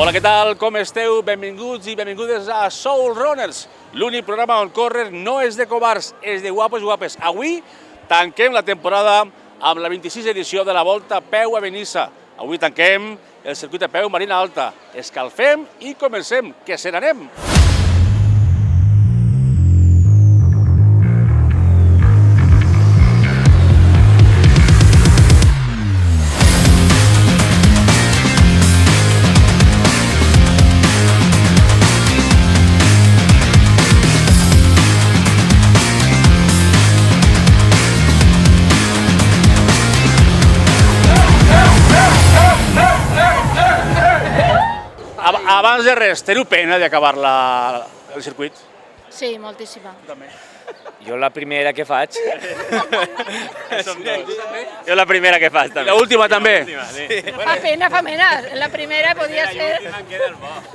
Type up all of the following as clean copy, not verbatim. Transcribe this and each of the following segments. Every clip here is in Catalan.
Hola, què tal? Com esteu? Benvinguts i benvingudes a Soul Runners, l'únic programa on córrer no és de covards, és de guapos i guapes. Avui tanquem la temporada amb la 26 edició de la Volta Peu a Benissa. Avui tanquem el circuit de Peu Marina Alta. Escalfem i comencem, que se n'anem! Abans de res, teniu pena d'acabar el circuit? Sí, moltíssima. També. Jo la primera que faig. Jo la primera que faig, també. L'última també? Fa pena, fa pena. La primera podia ser...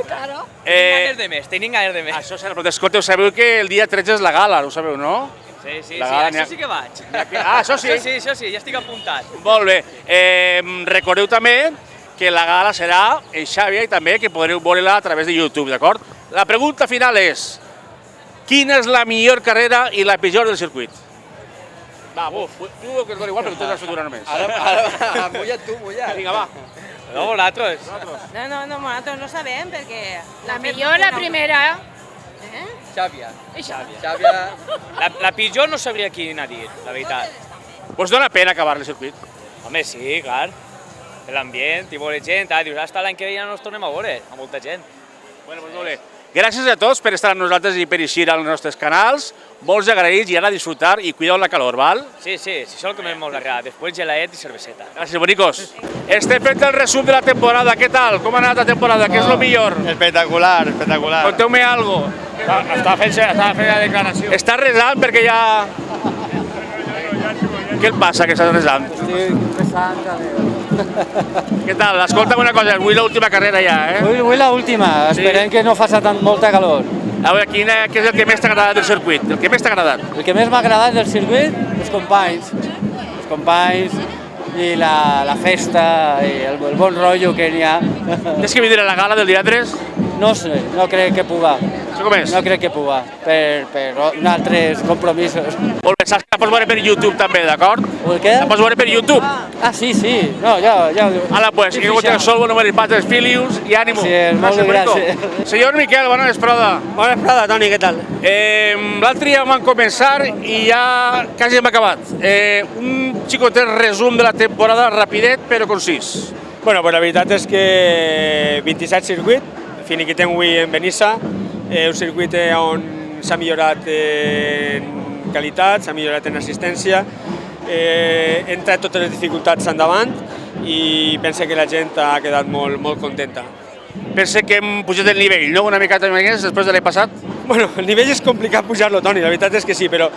Claro. Tenim ganes de més. Això serà, però escolteu, sabeu que el dia 13 és la gala, ho sabeu, no? Sí, això sí que vaig. Això sí? Això sí, ja estic apuntat. Molt bé. Recordeu també que la gala serà en Xàbia i també que podreu veure-la a través de YouTube, d'acord? La pregunta final és: quina és la millor carrera i la pitjor del circuit? Va, tu que et dona igual perquè tu has fet una només. Ara, mulla't tu, mulla't. Vinga, va. No, vosaltres. No, nosaltres no sabem perquè... La millor, la primera. Xàbia. Xàbia. La pitjor no sabria quina dir, la veritat. Us dona pena acabar el circuit? Home, sí, clar. L'ambient, i veure gent, dius, hasta l'any que ve ja no ens tornem a veure, amb molta gent. Bueno, doncs molt bé. Gràcies a tots per estar amb nosaltres i per eixir als nostres canals. Molts agraïts i ara a disfrutar i cuideu la calor, val? Sí, això és el que m'hem molt agradat. Després gelaet i cerveseta. Gràcies, bonicos. Estem fent el resum de la temporada. Què tal? Com ha anat la temporada? Què és el millor? Espectacular, espectacular. Conteu-me algo. Estava fent la declaració. Estàs resant perquè ja... Què et passa que estàs resant? Estic resant, a veure. Què tal? Escolta'm una cosa, avui l'última carrera ja, Avui l'última, esperem que no faci molta calor. A veure, què és el que més t'ha agradat del circuit? El que més t'ha agradat? El que més m'ha agradat del circuit, els companys. Els companys i la festa i el bon rotllo que n'hi ha. Tens que vindre a la gala del divendres? No sé, no crec que puga. Això com és? No crec que puga, per altres compromisos. Molt bé, saps que la pots veure per YouTube també, d'acord? El què? La pots veure per YouTube? Ah, sí, no, ja... Ala, pues, que te solvo no meris patres filius i ànimo. Sí, molt gràcies. Senyor Miquel, bona vesprada. Bona vesprada, Toni, què tal? L'altre dia vam començar i ja quasi hem acabat. Un xicotet resum de la temporada, rapidet però concís. Bueno, pues la veritat és que 27 circuit, finiquitem avui en Benissa, un circuit on s'ha millorat en qualitat, s'ha millorat en assistència, hem tret totes les dificultats endavant i penso que la gent ha quedat molt contenta. Pensa que hem pujat el nivell, no? Una miqueta més després de l'any passat? Bueno, el nivell és complicat pujar-lo, Toni, la veritat és que sí, però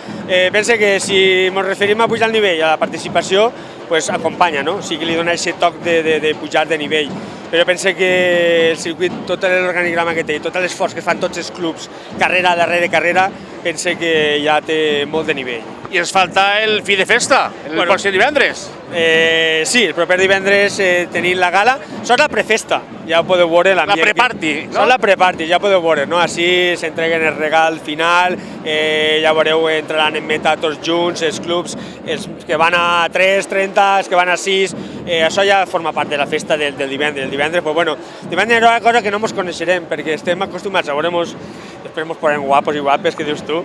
penso que si ens referim a pujar el nivell, a la participació, pues acompanya, no? O sigui, li dona aquest toc de pujar de nivell. Però penso que el circuit, tot l'organigrama que té, tot l'esforç que fan tots els clubs, carrera darrere carrera, penso que ja té molt de nivell. I ens falta el fi de festa, el pròxim divendres. Sí, el proper divendres tenim la gala. Això és la prefesta, ja ho podeu veure. La preparty, no? Això és la preparty, ja podeu veure, no? Així s'entreguen el regal final, ja veureu, entraran en meta tots junts, els clubs, els que van a 3, 30, els que van a 6, això ja forma part de la festa del divendres. El divendres, pues bueno, divendres és una cosa que no ens coneixerem, perquè estem acostumats a veure-nos, després ens posarem guapos i guapes, que dius tu,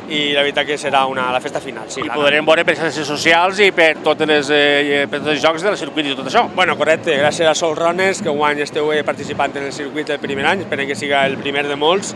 i la veritat que serà la festa final. Sí, I podrem veure per xarxes socials i per tots els jocs del circuit i tot això. Bueno, correcte, gràcies a Soul Runners, que guany esteu participant en el circuit el primer any, esperem que siga el primer de molts.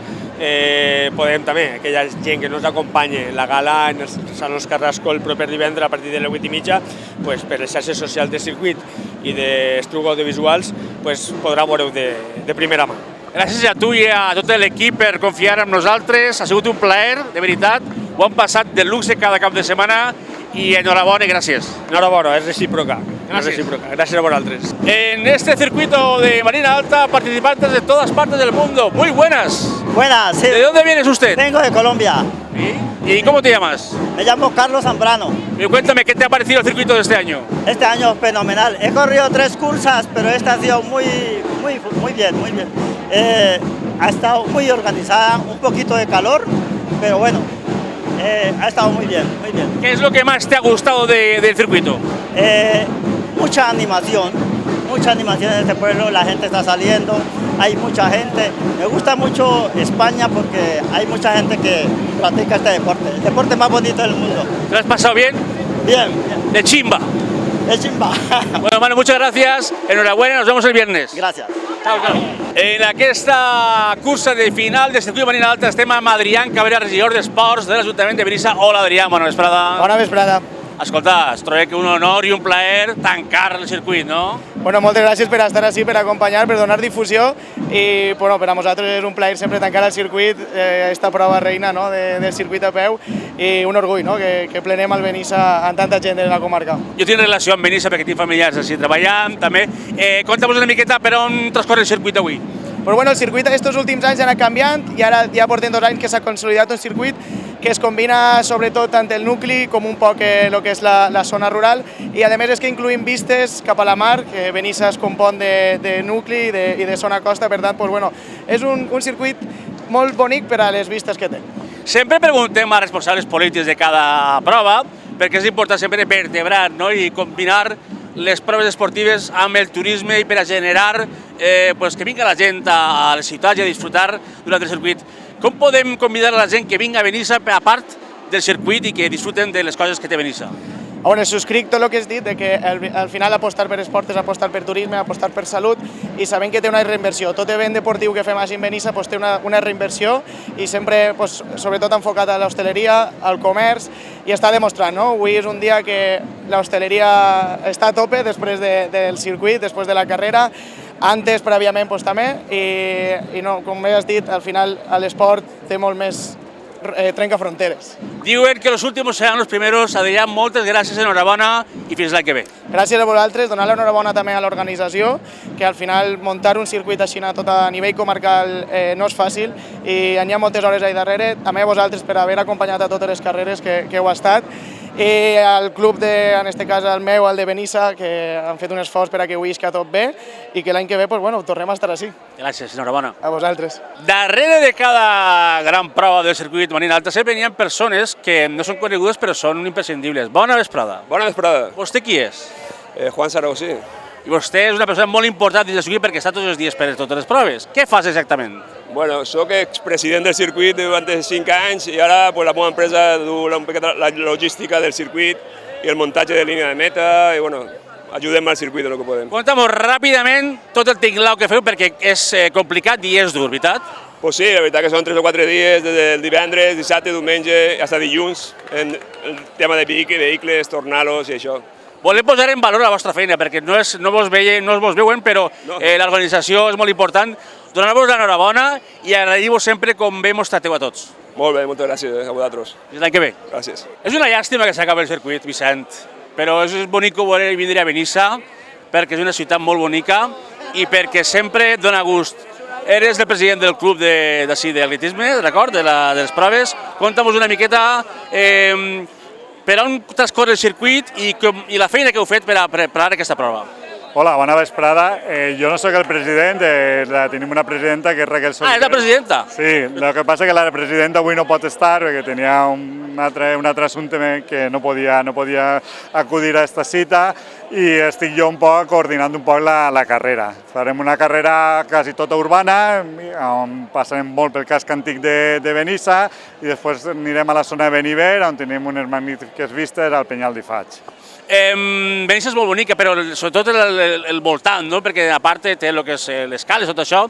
Podem també, aquella gent que no ens acompanya en la gala en els Salons Carrasco el proper divendres a partir de les 8:30, pues, per les xarxes socials del circuit i d'Estrugo Audiovisuals, pues, podrà veure-ho de primera mà. Gràcies a tu i a tot l'equip per confiar en nosaltres. Ha sigut un plaer, de veritat. Ho hem passat de luxe cada cap de setmana i enhorabona i gràcies. Enhorabona, és recíproca. Gràcies a vosaltres. En este circuito de Marina Alta, participantes de todas partes del mundo. Muy buenas. Buenas, sí. ¿De dónde vienes usted? Vengo de Colombia. ¿Y cómo te llamas? Me llamo Carlos Zambrano. Y cuéntame, ¿qué te ha parecido el circuito de este año? Este año fenomenal. He corrido 3 cursas, pero esta ha sido muy bien, muy bien. Ha estado muy organizada, un poquito de calor, pero bueno, ha estado muy bien, muy bien. ¿Qué es lo que más te ha gustado del circuito? Mucha animación en este pueblo, la gente está saliendo, hay mucha gente. Me gusta mucho España porque hay mucha gente que practica este deporte, el deporte más bonito del mundo. ¿Te lo has pasado bien? Bien, De chimba. es chimba. Bueno, hermano, muchas gracias. Enhorabuena, nos vemos el viernes. Gracias. Chao, chao. En aquesta cursa de final del circuit Marina Alta estem amb Adrián Cabrera, regidor d'Esports de l'Ajuntament de Benissa. Hola, Adrián, bona vesprada. Bona vesprada. Escolta, es troba que un honor i un plaer tancar el circuit, no? Bueno, moltes gràcies per estar així, per acompanyar, per donar difusió i bueno, per a nosaltres és un plaer sempre tancar el circuit, esta prova reina no, del circuit a peu i un orgull no, que plenem al Benissa amb tanta gent de la comarca. Jo tinc relació amb Benissa perquè tinc familiars així treballant també. Conta'm una miqueta per on transcorre el circuit avui. Però bueno, el circuit aquests últims anys ha anat canviant i ara ja portem 2 anys que s'ha consolidat un circuit que es combina sobretot tant el nucli com un poc el que és la zona rural i a més és que incluïm vistes cap a la mar, que Benissa es compon de nucli i de zona costa, per tant, pues, bueno, és un circuit molt bonic per a les vistes que té. Sempre preguntem als responsables polítics de cada prova perquè és important sempre vertebrar no? I combinar les proves esportives amb el turisme i per a generar pues, que vinga la gent a les ciutats i a disfrutar durant el circuit. Com podem convidar a la gent que vinga a Benissa a part del circuit i que disfruten de les coses que té Benissa? Bueno, subscric tot el que has dit, de que al final apostar per esport és apostar per turisme, apostar per salut i sabem que té una reinversió. Tot event deportiu que fem així en Benissa té una reinversió i sempre, sobretot enfocat a l'hostaleria, al comerç i està demostrant, no? Avui és un dia que l'hostaleria està a tope després del circuit, després de la carrera, antes prèviament també i no, com bé has dit, al final l'esport té molt més trenca fronteres. Diuen que los últimos seran los primeros. Adrián, moltes gràcies, enhorabona i fins l'any que ve. Gràcies a vosaltres, donar l'enhorabona també a l'organització, que al final muntar un circuit així tot a nivell comarcal no és fàcil i hi ha moltes hores ahí darrere, també a vosaltres per haver acompanyat a totes les carreres que heu estat i al club, en aquest cas el meu, el de Benissa, que han fet un esforç per a que avui isca tot bé i que l'any que ve tornem a estar així. Gràcies, enhorabona. A vosaltres. Darrere de cada gran prova del circuit Marina Alta sempre hi ha persones que no són conegudes però són imprescindibles. Bona vesprada. Bona vesprada. Vostè qui és? Juan Saragossí. I vostè és una persona molt important dins del circuit perquè està tots els dies per totes les proves. Què fas exactament? Bueno, soc expresident del circuit durant 5 anys i ara pues, la meva empresa du la logística del circuit i el muntatge de línia de meta i bueno, ajudem al circuit el que podem. Conta'm ràpidament tot el tinglau que feu perquè és complicat i és dur, veritat? Pues sí, la veritat que són 3 o 4 dies, des del divendres, dissabte, diumenge, fins a dilluns, en el tema de vehicles, tornar-los i això. Volem posar en valor la vostra feina perquè no vos veuen, però l'organització és molt important. Donar-vos l'enhorabona i agrair-vos sempre com bé mos trateu a tots. Molt bé, moltes gràcies a vosaltres. Fins l'any que ve. Gràcies. És una llàstima que s'acabi el circuit, Vicent, però és bonic voler vindre a Benissa perquè és una ciutat molt bonica i perquè sempre dona gust. Eres el president del club d'atletisme, d'acord, de les proves. Conta'm una miqueta per on transcorre el circuit i la feina que heu fet per a preparar aquesta prova. Hola, bona vesprada. Jo no sóc el president, tenim una presidenta que és Raquel Soliver. Ah, és la presidenta? Sí, el que passa és que la presidenta avui no pot estar perquè tenia un altre assumpte que no podia acudir a aquesta cita i estic jo un poc coordinant un poc la carrera. Farem una carrera quasi tota urbana, on passarem molt pel casc antic de Benissa i després anirem a la zona de Beniver, on tenim unes magnífiques vistes al Penyal d'Ifaig. Benissa és molt bonica, però sobretot el voltant, no? Perquè a part té el que és les cales, tot això.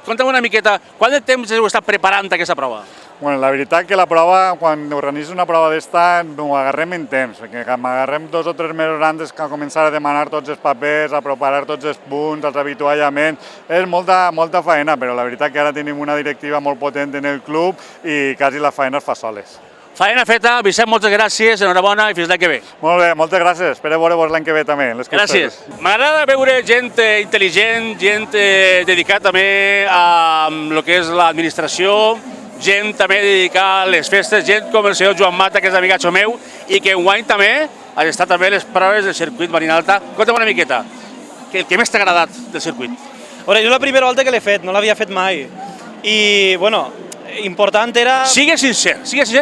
Conta'm una miqueta, quant de temps heu estat preparant aquesta prova? Bueno, la veritat que la prova, quan organitzes una prova d'esta, no ho agarrem en temps, perquè m'agarrem 2 o 3 mesos antes que començar a demanar tots els papers, a preparar tots els punts, els avituallaments. És molta feina, però la veritat que ara tenim una directiva molt potent en el club i quasi la feina es fa soles. Faena feta, Vicent, moltes gràcies, enhorabona i fins l'any que ve. Molt bé, moltes gràcies. Espero veure-vos l'any que ve també. Gràcies. M'agrada veure gent intel·ligent, gent dedicada també a el que és l'administració, gent també dedicada a les festes, gent com el senyor Joan Mata, que és amigatxo meu, i que enguany també ha estat també les proves del circuit Marina Alta. Conta'm una miqueta, el que més t'ha agradat del circuit. Bueno, jo la primera volta que l'he fet, no l'havia fet mai. I, bueno, important era... Sigue sincer,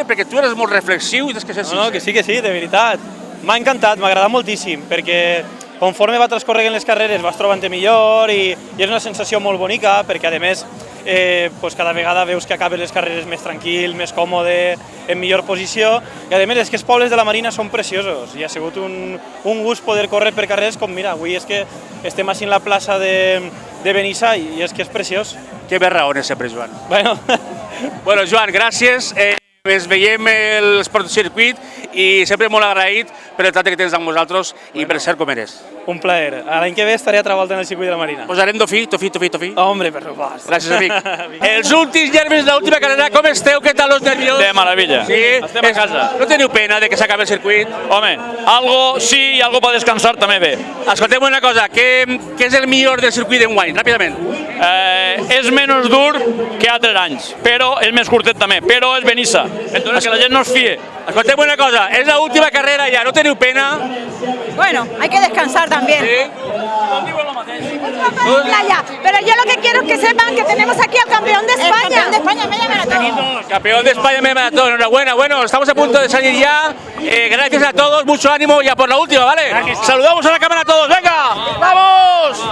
perquè tu eres molt reflexiu i tens que ser sincer. No, que sí, de veritat. M'ha encantat, m'ha agradat moltíssim, perquè conforme va transcorrent les carreres vas trobant-te millor i és una sensació molt bonica, perquè a més cada vegada veus que acabes les carreres més tranquil, més còmode, en millor posició, i a més és que els pobles de la Marina són preciosos i ha sigut un gust poder córrer per carreres com, mira, avui és que estem així en la plaça de Benissa i és que és preciós. Que bé raones sempre, Joan. Bueno, Joan, gràcies. Ens veiem l'Esport Circuit i sempre molt agraït per el tracte que tens amb vosaltres i per ser com eres. Un plaer. L'any que ve estaré altra volta en el circuit de la Marina. Posarem tofi. Hombre, per supuesto. Gràcies, amic. Els últims nervis de l'última carrera, com esteu? Què tal els nervios? De maravilla. Sí? Estem a casa. No teniu pena de que s'acabi el circuit? Home, algo sí i algo per descansar també bé. Escolteu una cosa, què és el millor del circuit d'enguany? Ràpidament. És menys dur que altres anys, però és més curtet també, però és Benissa. Entonces que la gent no es fie. Escolteu una cosa, és l'última carrera ja, no teniu pena? Bueno, hay que descansar también. Playa. Pero yo lo que quiero es que sepan que tenemos aquí al campeón de España. El campeón de España, media maratón. Campeón de España, media maratón. Enhorabuena. Bueno, estamos a punto de salir ya. Gracias a todos, mucho ánimo ya por la última, ¿vale? Saludamos a la cámara a todos. ¡Venga! ¡Vamos!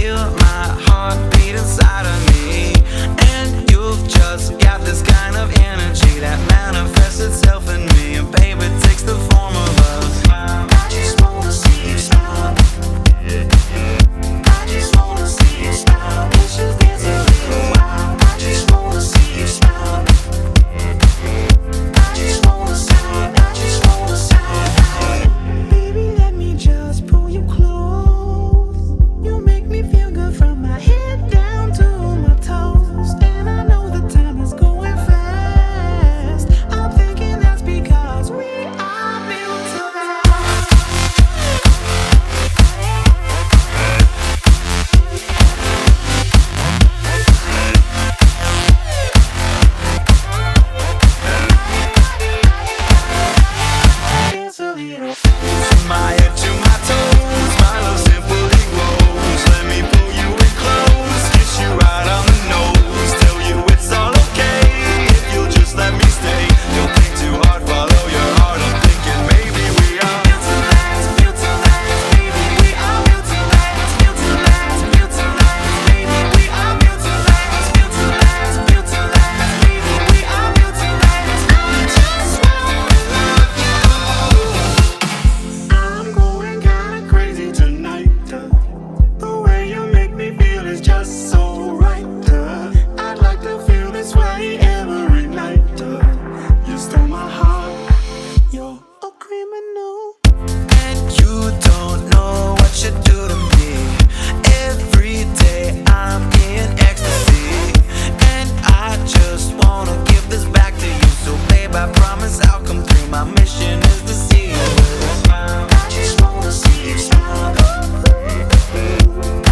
feel my heartbeat inside of me. And you've just got this kind of energy that manifests itself in me. And baby, it takes the form of a smile. I just wanna see you smile. I just wanna see you smile. Let's just dance a little while. I just wanna see you smile. I just wanna smile. I just wanna smile. Baby, let me just pull you close. You make me feel good from my head down to my toes. And I know the time is going fast. I'm thinking that's because we are built to last. Dance a little. From my head to my toes, my love simply grows. Let me pull you in close, kiss you right on the nose. Tell you it's all okay if you'll just let me stay. Don't think too hard, follow your heart. I'm thinking maybe we are built to last, built to last. Maybe we are built to last, built to last, built to last. Maybe we are built to last, built to last, built to last. Maybe we are built to last. I just wanna love you. I'm going kinda crazy tonight. The way you make me feel is just so right. I'd like to feel this way every night. You stole my heart, you're a criminal. And you don't know what you do to me. Every day I'm in ecstasy. And I just wanna give this back to you. So babe, I promise I'll come through. My mission is to see you smile. I just wanna see you smile.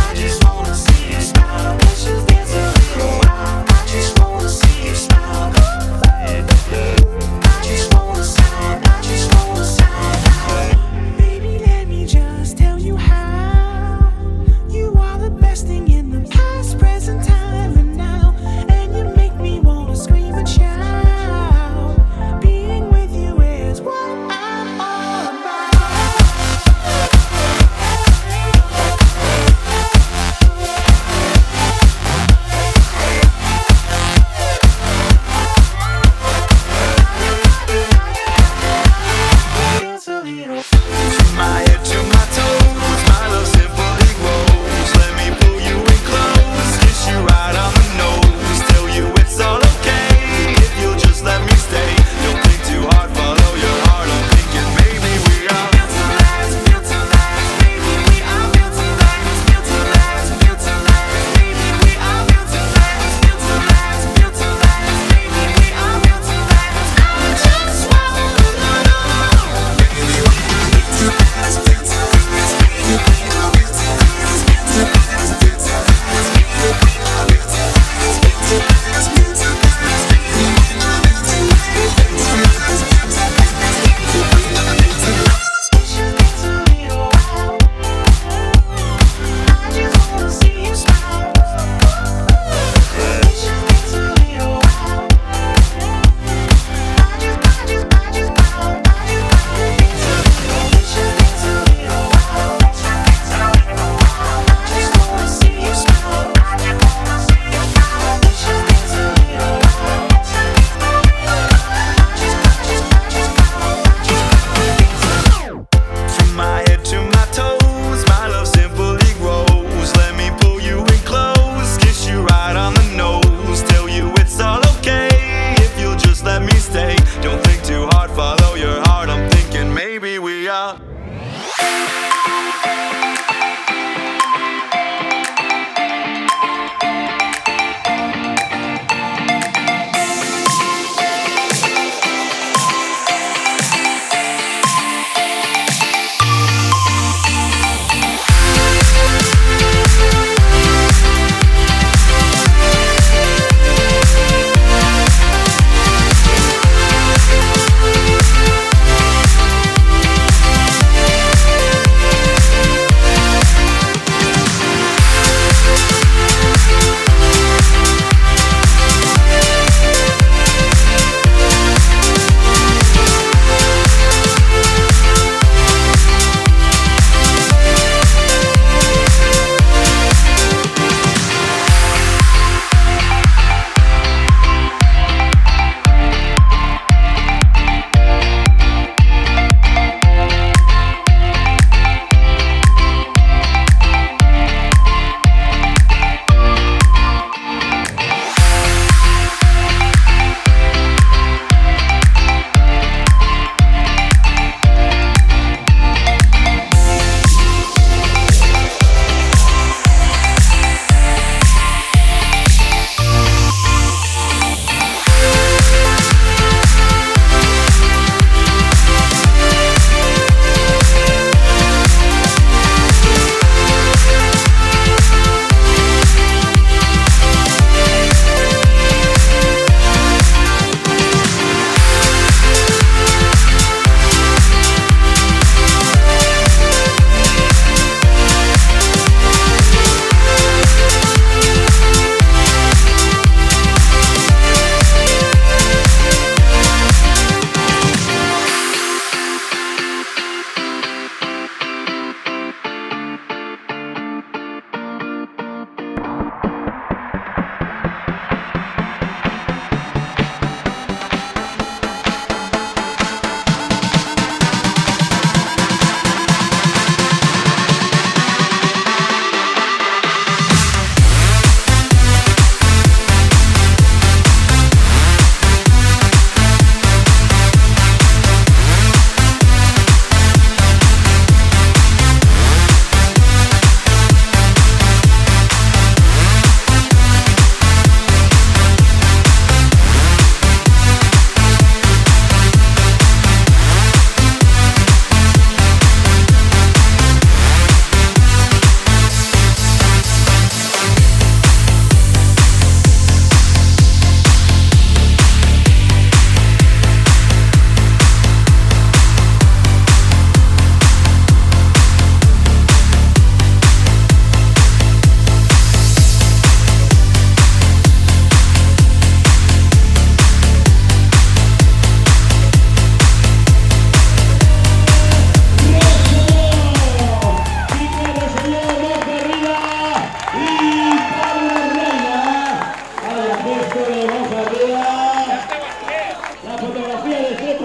I just wanna see you smile. Let's just dance a little while. I just wanna see you smile. I just wanna smile. I just wanna smile. Baby, let me just tell you how. You are the best thing in the past, present, time, and now. And you make me wanna scream and shout. Being with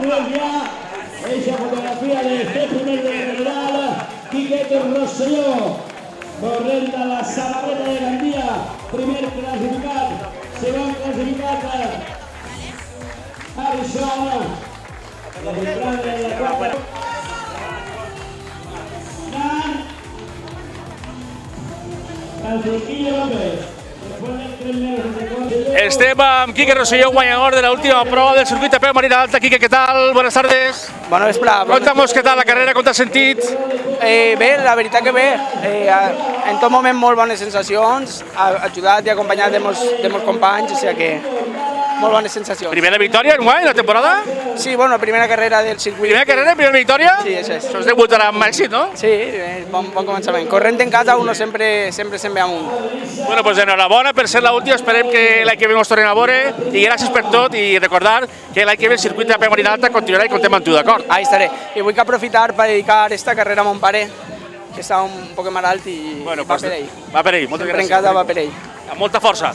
ver ya esa fotografía de este primer de general, Quique Rosselló, correnta la Sabarreta de Gandía, primer clasificat, segon clasificat, Harrison, l'entrada de la quarta. Francisquillo López. Estem amb Quique Rosselló, guanyador de la última prova del circuit de Peu Marina Alta. Quique, ¿qué tal? Buenas tardes. Bona vesprada. Conta'ns què tal la carrera, com t'has sentit? Bé, la veritat que bé. En tot moment molt bones sensacions, ajudat i acompanyat de molts companys, o sigui que molt bones sensacions. Primera victòria enguany, la temporada? Sí, bueno, primera carrera del circuit. Primera carrera, primera victòria? Sí, això és. Això es debutarà amb èxit, no? Sí, bon començament. Corrent en casa uno sempre se'n ve amunt. Bueno, pues enhorabona per ser l'última, esperem que l'any que ve ens tornem a veure i gràcies per tot i recordar que l'any que ve el circuit de Peu Marina Alta continuarà i contem amb tu, d'acord? Ahí estaré. I vull aprofitar per dedicar esta carrera a mon pare, que està un poc malalt i va per ell. Va per ell, moltes gràcies. Sempre en casa va per ell. Amb molta força.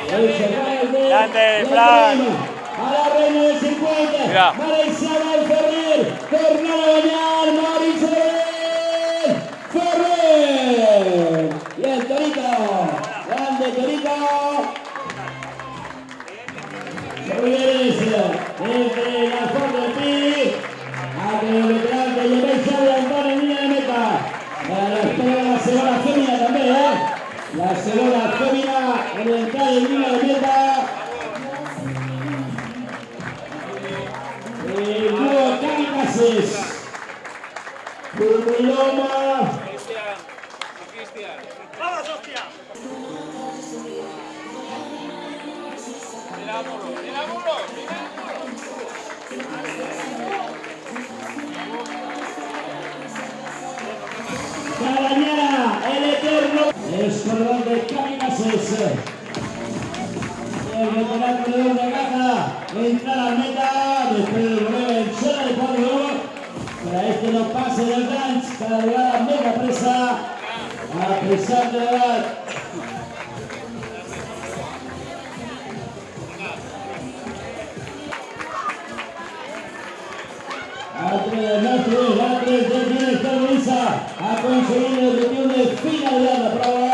Grande, Fran. A la reina del circuit, Marisabel Ferrer, torna a guanyar Marisabel Ferrer. I el Torito, grande Torito. Seguidores desde la Ford del Pi, a que el veterano de Yemel Xavi Antón en línea de meta. Para la espera de la segunda fémina també, La segunda fémina en el entrada en línea de meta. El dúo Canicases. Loma. ¡Vamos, hostia! ¡Mira, burro! ¡Mira, burro! Carañera, el eterno. Escorredor de Canicases. El veterano corredor de Gaza. Entra a la meta. Después del voleo en zona de 4-2. Para este no pase del ganch. Cada vegada mega presa. A pesar de la edad. A 3 de Benissa ha conseguido el objetivo de finalizar la prueba.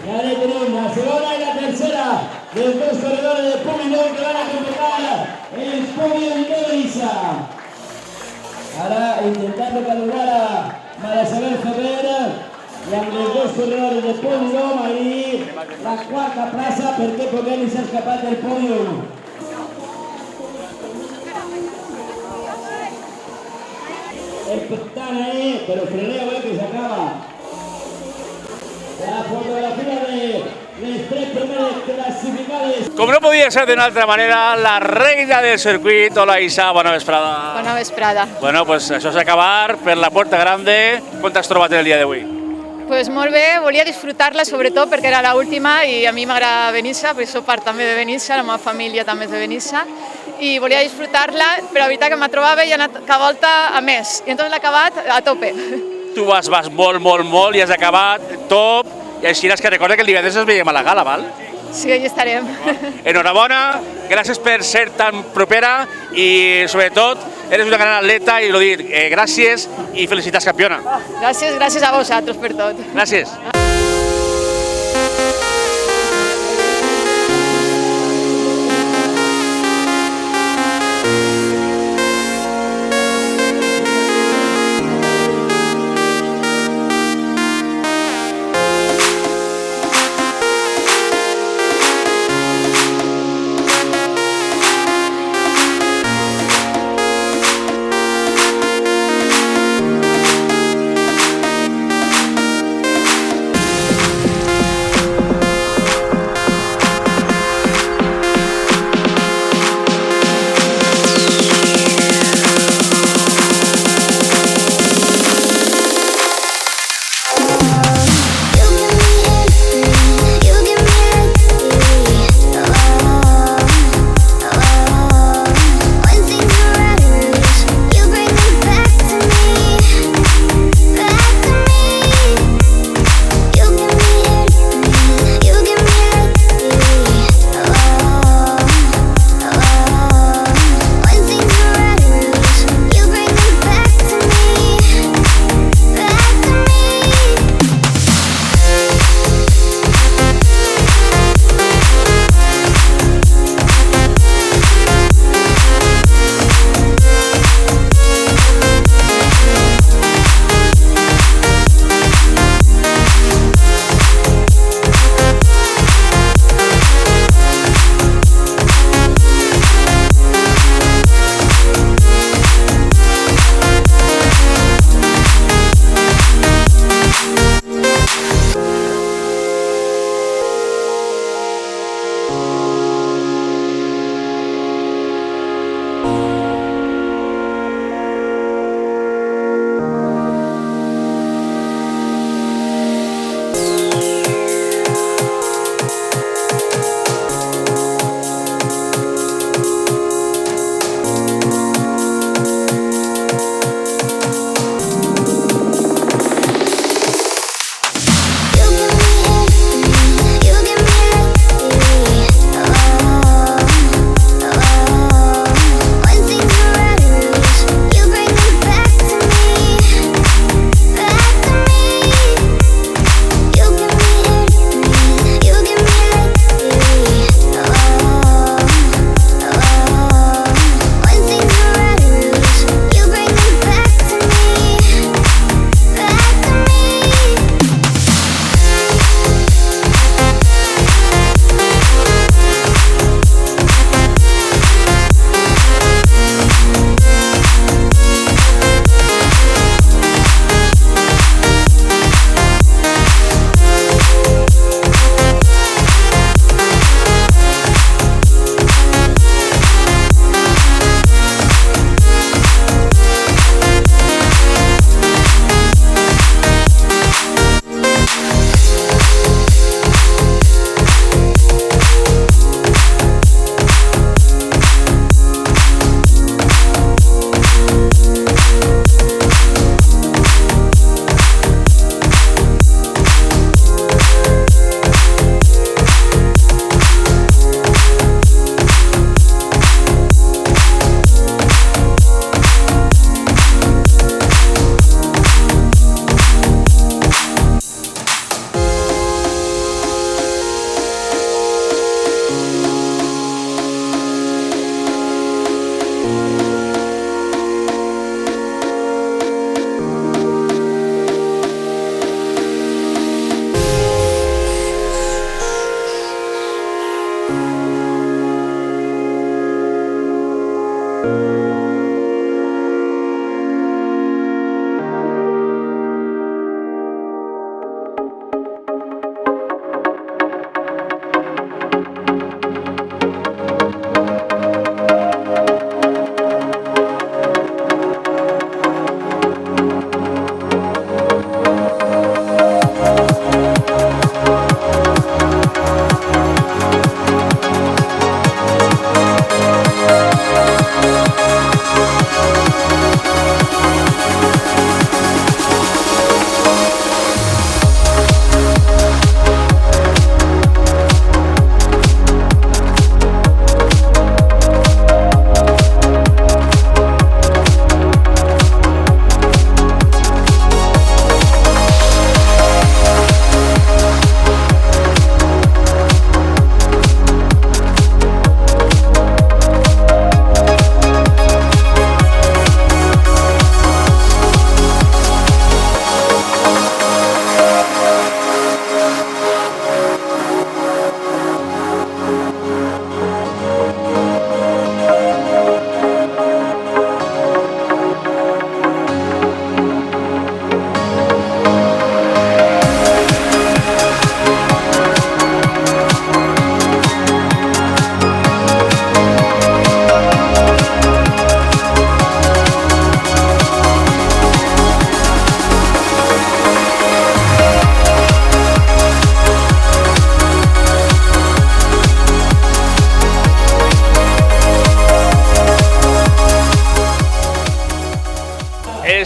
Y ahora tenemos la segunda y la tercera de los dos corredores de Público que van a completar el podio de Benissa. Ahora intentando calibrar a María Isabel Ferrer y amb els dos corredors de pòdium ahir la quarta plaça perquè puguem ser escapat del pòdium. Están ahí, pero freneo que se acaba. La fotografía de los tres primeros clasificados. Com no podia ser d'una altra manera, la reina del circuit. Hola Isa, bona vesprada. Bona vesprada. Bueno, pues això s'ha acabat per la Puerta Grande. Com t'has trobat el dia d'avui? Pues molt bé, volia disfrutar-la sobretot perquè era l'última i a mi m'agrada Benissa, perquè soc part també de Benissa, la meva família també és de Benissa, i volia disfrutar-la, però la veritat que me trobava i he anat cada volta a més, i entonces l'he acabat a tope. Tu vas molt i has acabat top, i així és que recorda que el divendres ens veiem a la gala, val? Sí, allà estarem. Enhorabona, gràcies per ser tan propera i sobretot eres una gran atleta i l'ho dit, gràcies i felicitats campiona. Gràcies a vosaltres per tot. Gràcies.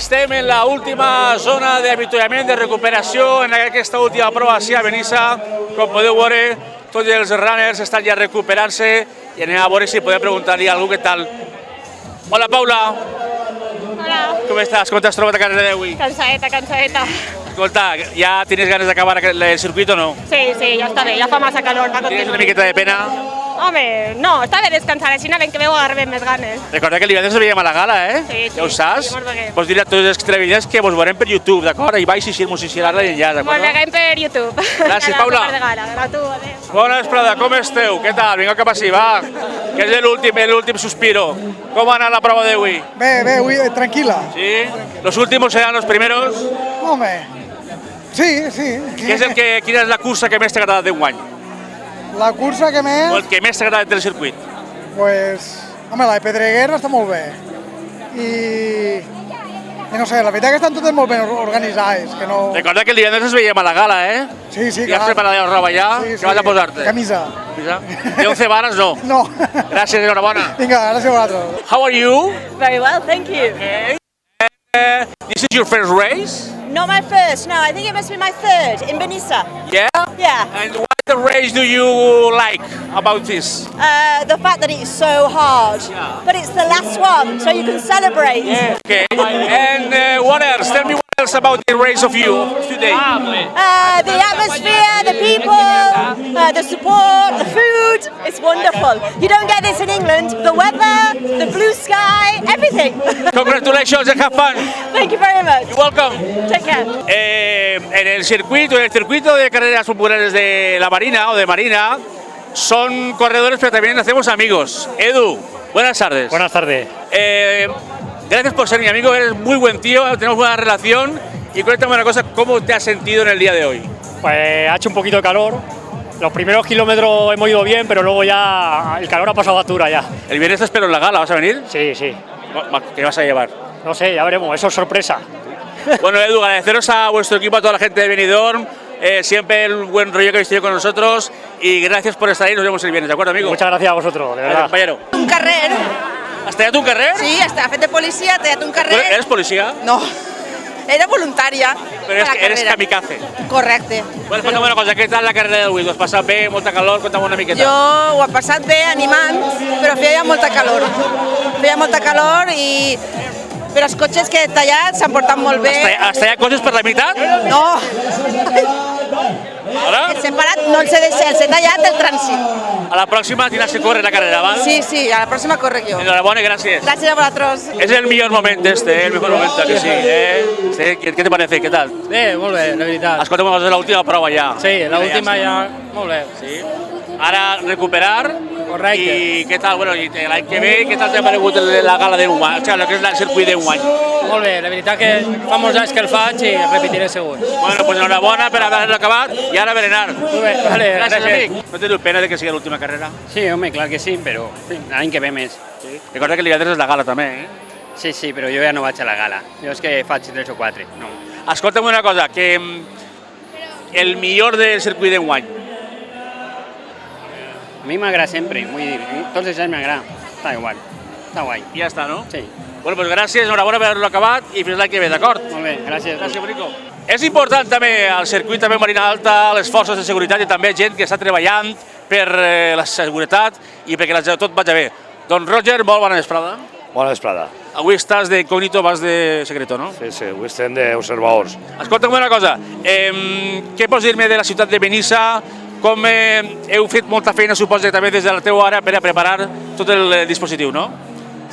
Estem en la última zona d'avituallament, de recuperació en aquesta última prova així a Benissa. Com podeu veure, tots els runners estan ja recuperant-se i anem a veure si podem preguntar-li a algú què tal. Hola, Paula. Hola. Com estàs? Com t'has trobat a carrera d'avui? Cansadeta, cansadeta. Escolta, ja tenies ganes d'acabar el circuit o no? Sí, ja està bé, ja fa massa calor. Tienes una miqueta de pena? Home, no, està bé descansar, així l'any que ve ho agarrem més ganes. Recorda que divendres veiem a la gala, eh? Sí. Ja ho saps? Sí, molt bé. Pots dir a tots els televidents que vos veurem per YouTube, d'acord? I vaig mos aixirà l'enllaç, d'acord? Molt bé, per YouTube. Gràcies, Paula. A tu, adéu. Bona vesprada, com esteu? Què tal? Vinga cap així, va. Que és l'últim suspiro. Com ha anat la prova d'avui? Bé, avui tranquil·la. Sí? ¿Los últimos serán los primeros? Home, sí. Quina és la cursa que més t'ha agradat d'enguany? La cursa que més... O el que més t'ha agradat del circuit? Home, la de Pedreguer està molt bé. I no sé, la veritat que estan totes molt ben organitzades. Que no... Recorda que el divendres ens veiem a la gala, eh? Sí, ja has preparat la roba ja? Sí. Què vas a posar-te? Camisa. De 11 varas no? No. Gràcies, enhorabona. Vinga, gràcies a vosaltres. How are you? Very well, thank you. Okay. This is your first race? Not my first, no, I think it must be my third in Benissa. Yeah? Yeah. And what the race do you like about this? The fact that it's so hard, but it's the last one, so you can celebrate. Yeah. Okay. And what else? Tell me what else about the race of you today. The atmosphere, the people, the support, the food, it's wonderful. You don't get this in England. The weather, the blue sky, everything. Congratulations and have fun. Thank you very much. You're welcome. Take care. En el circuito de carreras populares de la Marina o de Marina, son corredores, pero también hacemos amigos. Edu, buenas tardes. Buenas tardes. Gracias por ser mi amigo, eres muy buen tío, tenemos buena relación. Y cuéntame una cosa, ¿cómo te has sentido en el día de hoy? Pues ha hecho un poquito de calor. Los primeros kilómetros hemos ido bien, pero luego ya el calor ha pasado factura ya. El viernes te espero en la gala, ¿vas a venir? Sí. ¿Qué vas a llevar? No sé, ya veremos, eso es sorpresa. Bueno, Edu, agradeceros a vuestro equipo, a toda la gente de Benidorm, siempre el buen rollo que habéis tenido con nosotros y gracias por estar ahí, nos vemos el viernes, ¿de acuerdo, amigo? Muchas gracias a vosotros, de verdad. Compañero. Un carrer. Has tallat un carrer? Sí, està fet de policia, ha tallat un carrer. ¿Eres policía? No, era voluntària. Però eres kamikaze. Correcte. Bueno, escolta'm una cosa, què tal la carrera d'avui? T'ho has passat bé, molta calor, conta'm una miqueta. Jo ho he passat bé, animant, però feia molta calor. Feia molta calor i... Però els cotxes que he tallat s'han portat molt bé. Has tallat cotxes per la meitat? No. Ara? Els he parat, no els he deixat, els he tallat el trànsit. A la pròxima tindràs que córrer la carrera, val? Sí, a la pròxima correc jo. Enhorabona i gràcies. Gràcies a vosaltres. Es el millor moment el mejor momento, que sí, Sí, ¿qué te parece? ¿Qué tal? Molt bé, la veritat. Escolta'm, és l'última prova ja. Sí, l'última ja, molt bé. Sí. Ara recuperar. Correcte. I què tal, bueno, l'any que ve, què tal t'ha paregut la gala d'enguany? O sigui, el que és el circuit d'enguany. Molt bé, la veritat que fa molts anys que el faig i repetiré segur. Bueno, pues enhorabona per haver-lo acabat i ara berenar. Molt bé, vale, gràcies, amic. No teniu pena de que sigui l'última carrera? Sí, home, clar que sí, però l'any que ve més. Sí. Recorda que el divendres és la gala també, eh? Sí, però jo ja no vaig a la gala. Jo és que faig 3 o 4. No. Escolta'm una cosa, que el millor del circuit d'enguany. A mi m'agrada sempre, vull dir, tots els anys m'agrada. Està igual, està guai. I ja està, no? Sí. Bueno, doncs gràcies, enhorabona per haver-lo acabat i fins l'any que ve, d'acord? Molt bé, gràcies. Gràcies, bonico. És important també al circuit també Marina Alta, les forces de seguretat i també gent que està treballant per la seguretat i perquè tot vagi bé. Doncs Roger, molt bona vesprada. Bona vesprada. Avui estàs d'incògnito, vas de secreto, no? Sí, avui estem d'observadors. Escolta'm una cosa, què pots dir-me de la ciutat de Benissa? Com heu fet molta feina, suposo que també des de la teva hora, per a preparar tot el dispositiu, no?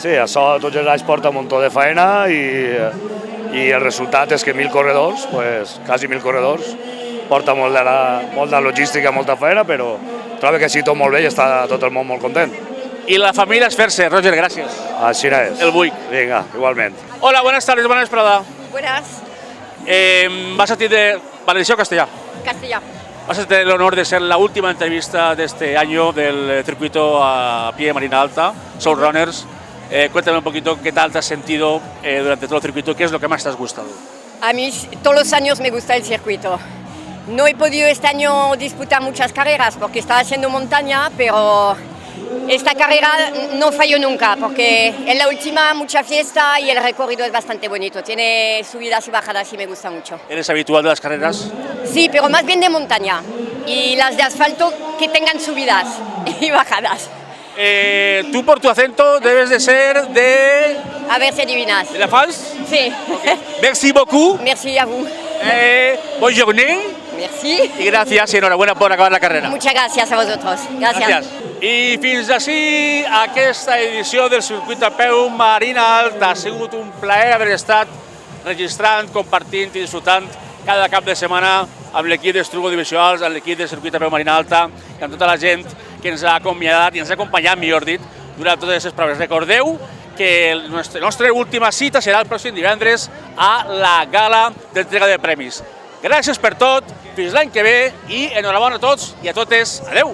Sí, això tots els anys porta un muntó de feina i el resultat és que 1.000 corredors, quasi 1.000 corredors, porta molt de logística, molta feina, però trobo que sí, tot molt bé i està tot el món molt content. I la família esfer-se, Roger, gràcies. Així és. El buic. Vinga, igualment. Hola, buenas tardes, buena vesprada. Buenas. Vas a tener Valencia o castellà? Castellà. Vas a tener el honor de ser la última entrevista de este año del circuito a pie Marina Alta, Soul Runners. Cuéntame un poquito qué tal te has sentido durante todo el circuito, qué es lo que más te has gustado. A mí todos los años me gusta el circuito. No he podido este año disputar muchas carreras porque estaba haciendo montaña, pero esta carrera no fallo nunca, porque en la última mucha fiesta y el recorrido es bastante bonito. Tiene subidas y bajadas y me gusta mucho. ¿Eres habitual de las carreras? Sí, pero más bien de montaña. Y las de asfalto que tengan subidas y bajadas. Tú por tu acento debes de ser de... A ver si adivinas. ¿De la France? Sí. Okay. Merci beaucoup. Merci a vous. Bonne journée. Merci. Y gracias y enhorabuena por acabar la carrera. Muchas gracias a vosotros. Gracias. I fins així aquesta edició del circuit de Peu Marina Alta. Ha sigut un plaer haver estat registrant, compartint i disfrutant cada cap de setmana amb l'equip d'Estrugo Divisionals, amb l'equip del circuit de Peu Marina Alta i amb tota la gent que ens ha acomiadat i ens ha acompanyat, millor dit, durant totes aquestes proves. Recordeu que la nostra última cita serà el pròxim divendres a la gala d'entrega de premis. Gràcies per tot, fins l'any que ve i enhorabona a tots i a totes. Adeu!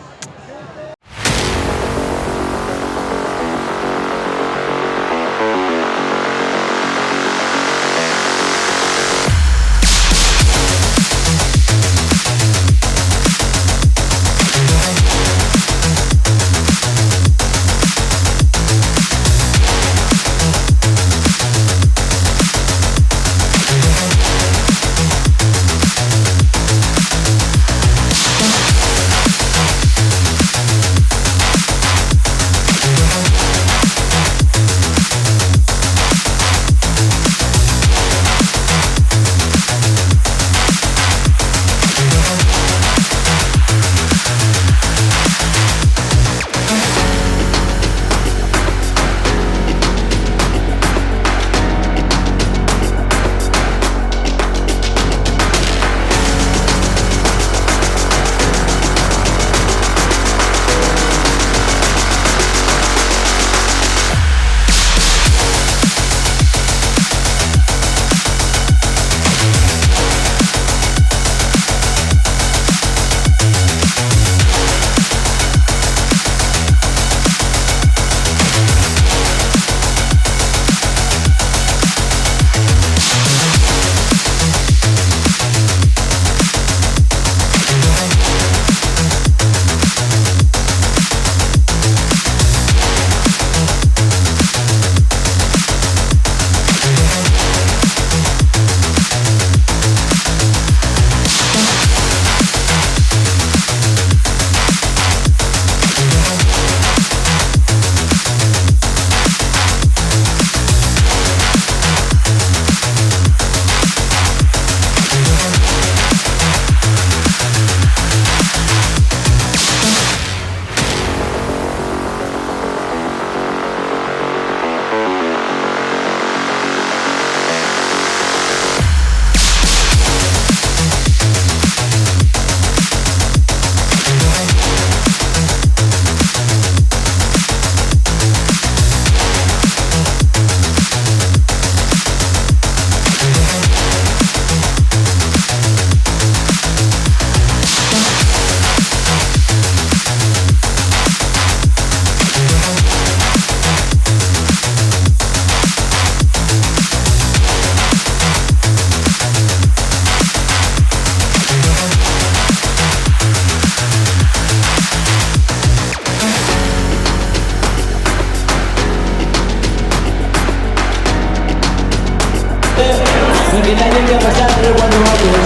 que tienen que pasar 3 o 4 años.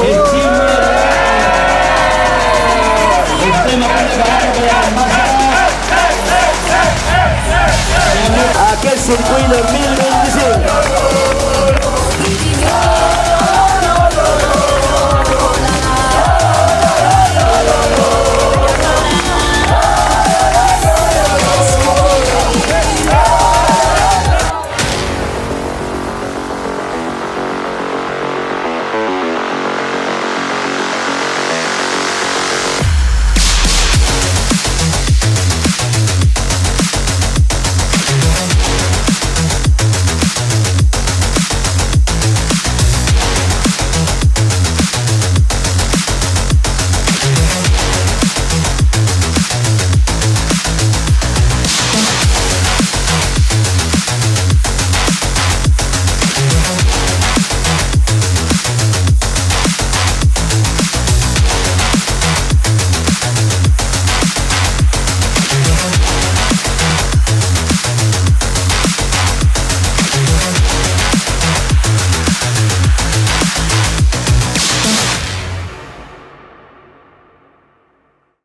El chisme estem preparant per la massa aquest circuit del 2025.